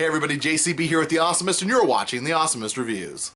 Hey everybody, JCB here with the Awesomist, and you're watching the Awesomist Reviews.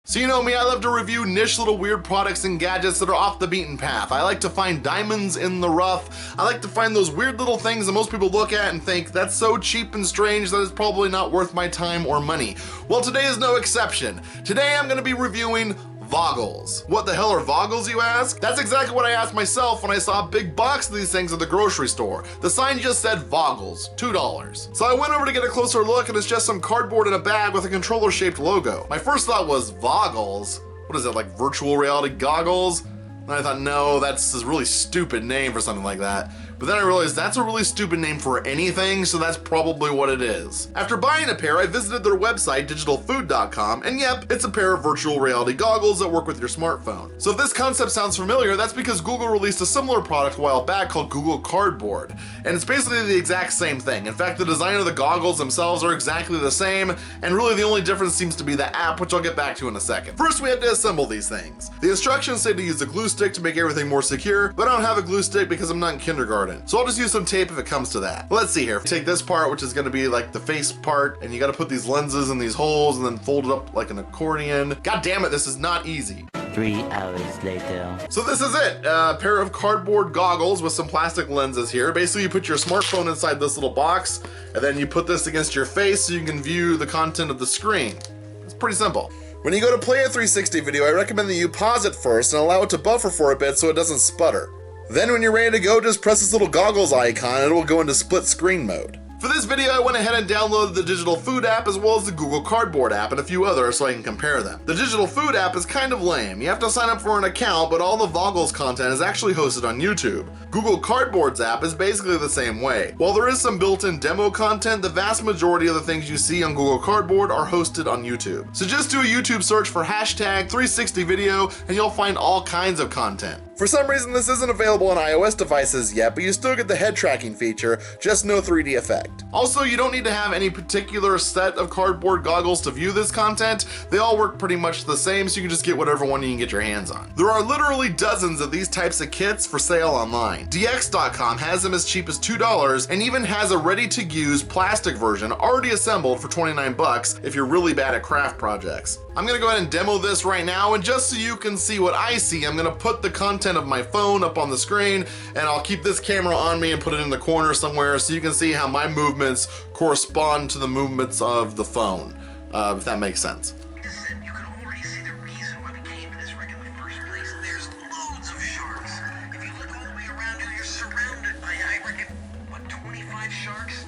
So you know me, I love to review niche little weird products and gadgets that are off the beaten path. I like to find diamonds in the rough. I like to find those weird little things that most people look at and think, that's so cheap and strange that it's probably not worth my time or money. Well, today is no exception. Today I'm gonna be reviewing Vogglz. What the hell are Vogglz, you ask? That's exactly what I asked myself when I saw a big box of these things at the grocery store. The sign just said Vogglz, $2. So I went over to get a closer look, and it's just some cardboard in a bag with a controller-shaped logo. My first thought was, Vogglz? What is it, like virtual reality goggles? And I thought, no, that's a really stupid name for something like that. But then I realized that's a really stupid name for anything, so that's probably what it is. After buying a pair, I visited their website, digitalfood.com, and yep, it's a pair of virtual reality goggles that work with your smartphone. So if this concept sounds familiar, that's because Google released a similar product a while back called Google Cardboard. And it's basically the exact same thing. In fact, the design of the goggles themselves are exactly the same, and really the only difference seems to be the app, which I'll get back to in a second. First, we have to assemble these things. The instructions say to use a glue stick to make everything more secure, but I don't have a glue stick because I'm not in kindergarten. So I'll just use some tape if it comes to that. Let's see here. Take this part, which is gonna be like the face part, and you gotta put these lenses in these holes and then fold it up like an accordion. God damn it, this is not easy. 3 hours later. So this is it, a pair of cardboard goggles with some plastic lenses here. Basically you put your smartphone inside this little box, and then you put this against your face so you can view the content of the screen. It's pretty simple. When you go to play a 360 video, I recommend that you pause it first and allow it to buffer for a bit so it doesn't sputter. Then when you're ready to go, just press this little goggles icon and it will go into split screen mode. For this video, I went ahead and downloaded the Digital Food app as well as the Google Cardboard app and a few others so I can compare them. The Digital Food app is kind of lame. You have to sign up for an account, but all the Vogglz content is actually hosted on YouTube. Google Cardboard's app is basically the same way. While there is some built-in demo content, the vast majority of the things you see on Google Cardboard are hosted on YouTube. So just do a YouTube search for hashtag 360 video and you'll find all kinds of content. For some reason, this isn't available on iOS devices yet, but you still get the head tracking feature, just no 3D effect. Also, you don't need to have any particular set of cardboard goggles to view this content. They all work pretty much the same, so you can just get whatever one you can get your hands on. There are literally dozens of these types of kits for sale online. DX.com has them as cheap as $2 and even has a ready-to-use plastic version already assembled for 29 bucks if you're really bad at craft projects. I'm gonna go ahead and demo this right now, and just so you can see what I see, I'm gonna put the content of my phone up on the screen, and I'll keep this camera on me and put it in the corner somewhere so you can see how my movements correspond to the movements of the phone, if that makes sense. You can already see the reason why we came to this wreck in the first place. There's loads of sharks. If you look all the way around you, you're surrounded by, I reckon, what, 25 sharks?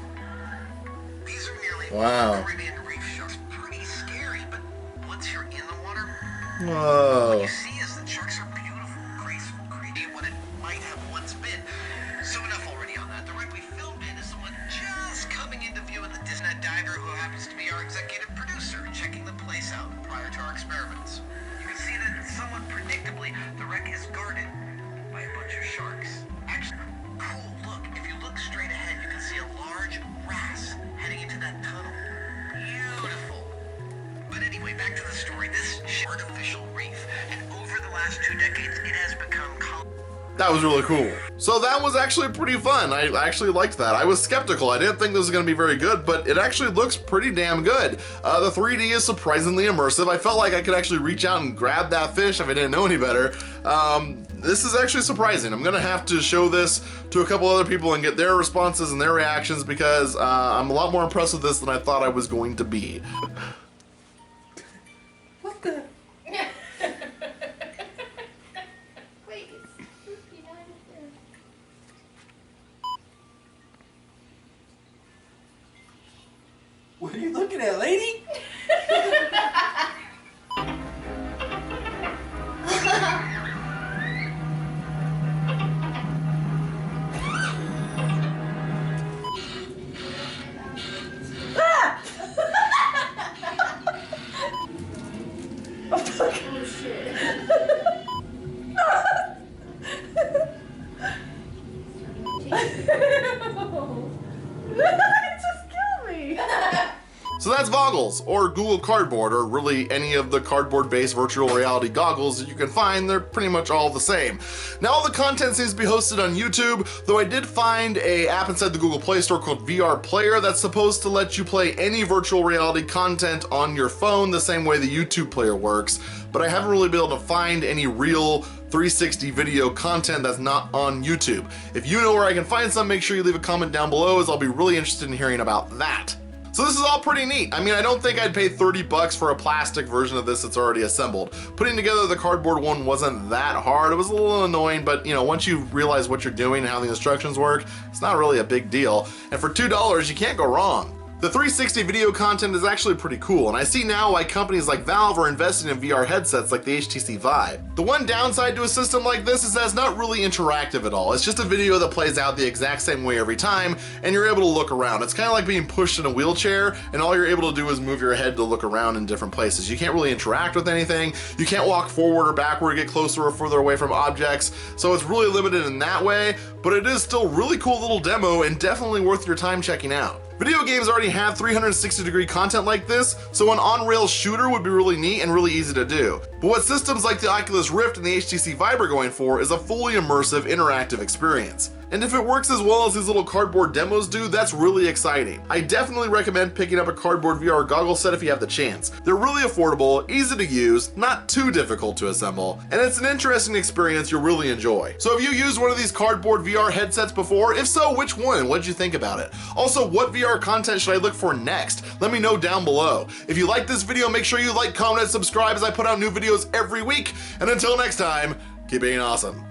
These are nearly Wow. Caribbean reef sharks. Pretty scary, but once you're in the water, Whoa. what you see is that sharks are beautiful, graceful, creepy, what it might have once been. So enough already on that. The wreck we filmed in is the one just coming into view in the Disney diver, who happens to be our executive producer, checking the place out prior to our experiments. You can see that somewhat predictably, the wreck is guarded by a bunch of sharks. Actually, cool, look, if you look straight ahead, you can see a large wrasse heading into that tunnel. Beautiful. But anyway, back to the story. This artificial reef, and over the last 2 decades, it has become That was really cool. So that was actually pretty fun. I actually liked that. I was skeptical. I didn't think this was gonna be very good, but it actually looks pretty damn good. The 3D is surprisingly immersive. I felt like I could actually reach out and grab that fish if I didn't know any better. This is actually surprising. I'm gonna have to show this to a couple other people and get their responses and their reactions because I'm a lot more impressed with this than I thought I was going to be. What the? What are you looking at, lady? Oh shit. So that's Vogglz. Vogglz or Google Cardboard, or really any of the cardboard-based virtual reality goggles that you can find. They're pretty much all the same. Now all the content seems to be hosted on YouTube, though I did find an app inside the Google Play Store called VR Player that's supposed to let you play any virtual reality content on your phone the same way the YouTube player works, but I haven't really been able to find any real 360 video content that's not on YouTube. If you know where I can find some, make sure you leave a comment down below, as I'll be really interested in hearing about that. So this is all pretty neat. I mean, I don't think I'd pay 30 bucks for a plastic version of this that's already assembled. Putting together the cardboard one wasn't that hard. It was a little annoying, but you know, once you realize what you're doing and how the instructions work, it's not really a big deal. And for $2, you can't go wrong. The 360 video content is actually pretty cool, and I see now why companies like Valve are investing in VR headsets like the HTC Vive. The one downside to a system like this is that it's not really interactive at all. It's just a video that plays out the exact same way every time, and you're able to look around. It's kind of like being pushed in a wheelchair, and all you're able to do is move your head to look around in different places. You can't really interact with anything. You can't walk forward or backward, get closer or further away from objects, so it's really limited in that way, but it is still a really cool little demo and definitely worth your time checking out. Video games already have 360-degree content like this, so an on-rails shooter would be really neat and really easy to do. But what systems like the Oculus Rift and the HTC Vive are going for is a fully immersive, interactive experience. And if it works as well as these little cardboard demos do, that's really exciting. I definitely recommend picking up a cardboard VR goggle set if you have the chance. They're really affordable, easy to use, not too difficult to assemble, and it's an interesting experience you'll really enjoy. So have you used one of these cardboard VR headsets before? If so, which one? What did you think about it? Also, what VR content should I look for next? Let me know down below. If you like this video, make sure you like, comment, and subscribe as I put out new videos every week. And until next time, keep being awesome.